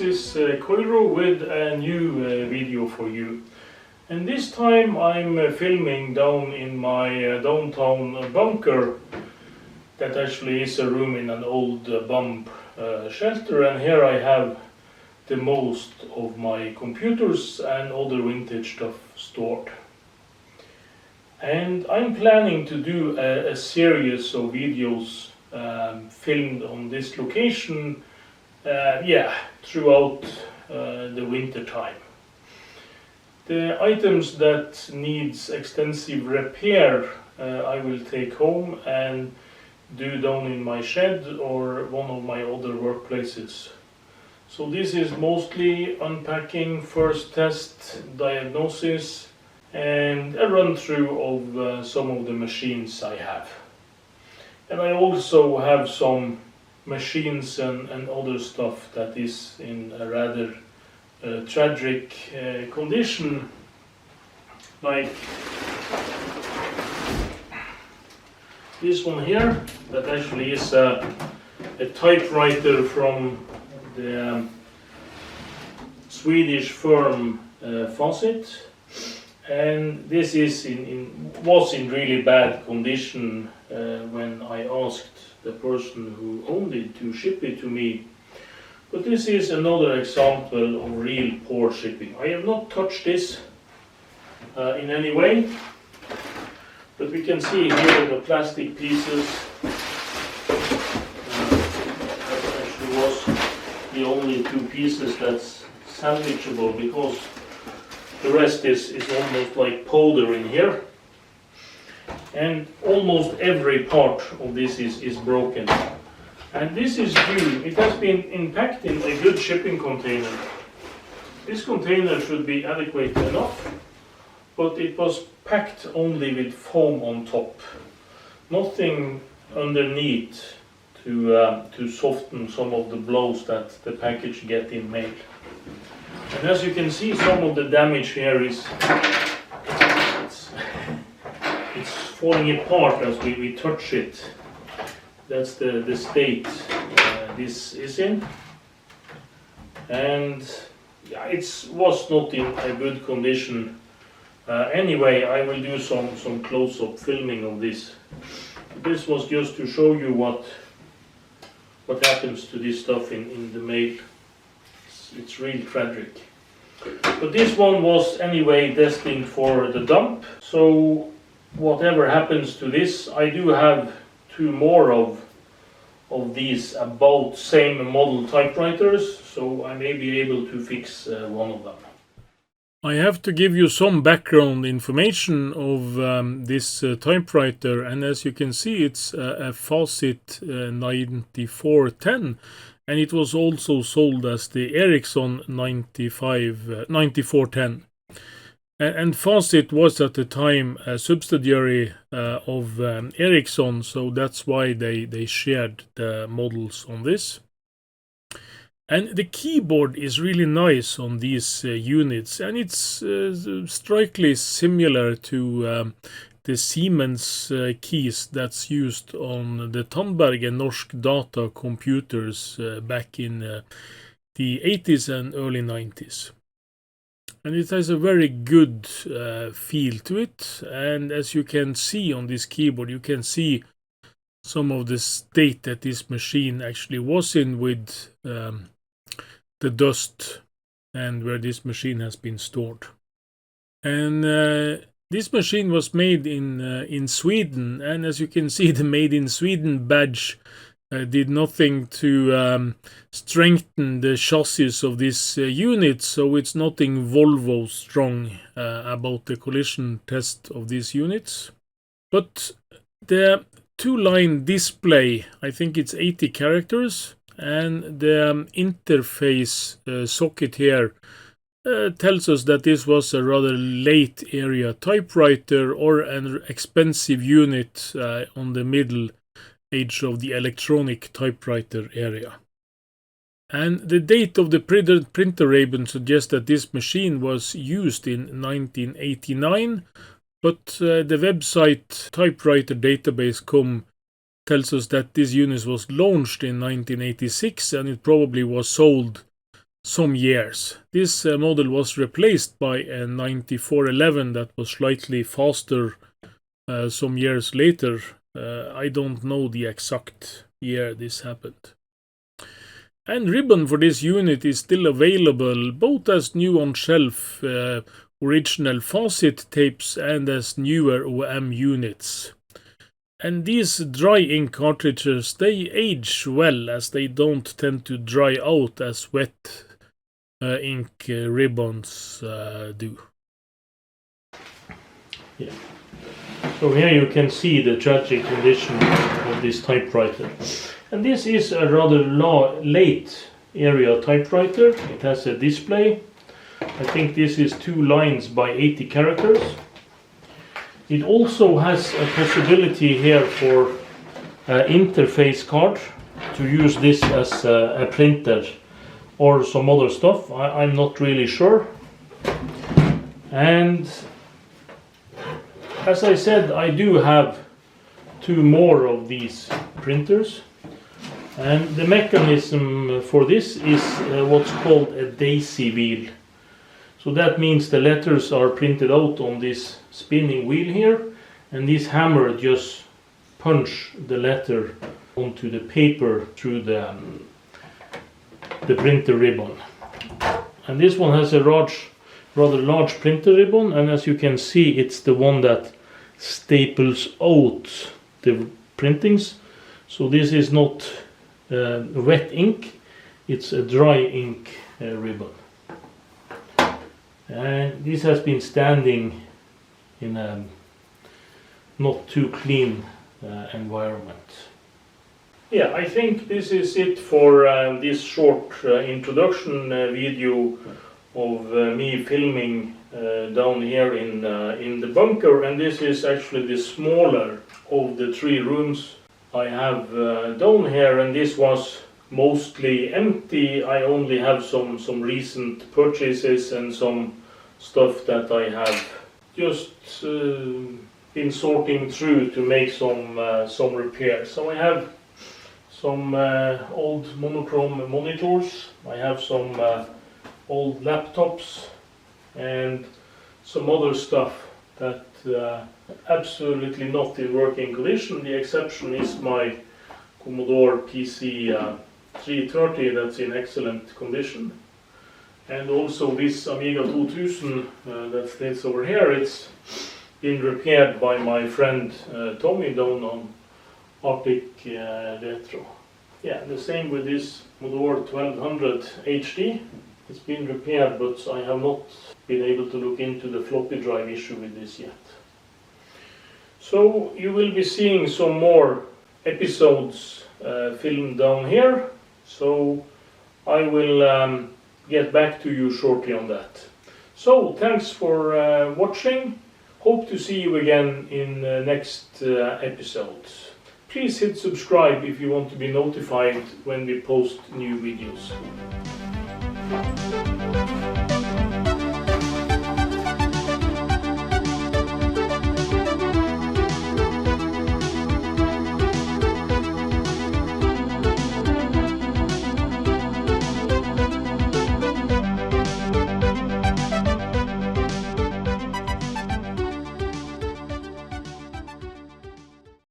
this is Koiro with a new video for you. And this time I'm filming down in my downtown bunker. That actually is a room in an old bomb shelter, and here I have the most of my computers and other vintage stuff stored. And I'm planning to do a series of videos filmed on this location throughout the winter time. The items that needs extensive repair I will take home and do down in my shed or one of my other workplaces. So this is mostly unpacking, first test, diagnosis, and a run through of some of the machines I have. And I also have some machines and other stuff that is in a rather tragic condition, like this one here, that actually is a typewriter from the Swedish firm Facit, and this is was in really bad condition when I asked the person who owned it to ship it to me. But this is another example of real poor shipping. I have not touched this in any way, but we can see here the plastic pieces. That actually was the only two pieces that's salvageable, because the rest is almost like powder in here. And almost every part of this is broken. And this is due, it has been packed in a good shipping container. This container should be adequate enough, but it was packed only with foam on top. Nothing underneath to soften some of the blows that the package get in mail. And as you can see, some of the damage here is it's falling apart as we touch it. That's the state this is in, and it was not in a good condition. Anyway, I will do some close-up filming of this. This was just to show you what happens to this stuff in the mail. It's really tragic. But this one was anyway destined for the dump. So whatever happens to this, I do have two more of these about same model typewriters, so I may be able to fix one of them. I have to give you some background information of this typewriter, and as you can see, it's a Facit 9410, and it was also sold as the Ericsson 9410. And Facit was at the time a subsidiary of Ericsson, so that's why they shared the models on this. And the keyboard is really nice on these units, and it's strikingly similar to the Siemens keys that's used on the Tandberg and Norsk Data computers back in the 80s and early 90s. And it has a very good feel to it, and as you can see on this keyboard, you can see some of the state that this machine actually was in with the dust and where this machine has been stored. And this machine was made in Sweden, and as you can see, the Made in Sweden badge did nothing to strengthen the chassis of this unit, so it's nothing Volvo strong about the collision test of these units. But the two-line display, I think it's 80 characters, and the interface socket here tells us that this was a rather late area typewriter or an expensive unit on the middle age of the electronic typewriter area. And the date of the printer ribbon suggests that this machine was used in 1989, but the website typewriterdatabase.com tells us that this unit was launched in 1986, and it probably was sold some years. This model was replaced by a 9411 that was slightly faster some years later. I don't know the exact year this happened. And ribbon for this unit is still available both as new on-shelf original Facit tapes and as newer OM units. And these dry ink cartridges, they age well as they don't tend to dry out as wet ink ribbons do. Yeah. So here you can see the tragic condition of this typewriter. And this is a rather late area typewriter. It has a display. I think this is 2 lines by 80 characters. It also has a possibility here for interface card to use this as a printer or some other stuff. I'm not really sure. And as I said, I do have 2 more of these printers. And the mechanism for this is what's called a daisy wheel. So that means the letters are printed out on this spinning wheel here, and this hammer just punch the letter onto the paper through the printer ribbon. And this one has a rather large printer ribbon, and as you can see, it's the one that staples out the printings. So this is not wet ink, it's a dry ink ribbon. And this has been standing in a not too clean environment. Yeah, I think this is it for this short introduction video of me filming down here in the bunker. And this is actually the smaller of the 3 rooms I have down here, and this was mostly empty. I only have some recent purchases and some stuff that I have just been sorting through to make some repairs. So I have some old monochrome monitors, I have some old laptops, and some other stuff that absolutely not in working condition. The exception is my Commodore PC 330 that's in excellent condition. And also this Amiga 2000 that stays over here, it's been repaired by my friend Tommy down on Arctic Retro. Yeah, the same with this Commodore 1200 HD. It's been repaired, but I have not been able to look into the floppy drive issue with this yet. So you will be seeing some more episodes filmed down here. So I will get back to you shortly on that. So thanks for watching. Hope to see you again in the next episode. Please hit subscribe if you want to be notified when we post new videos.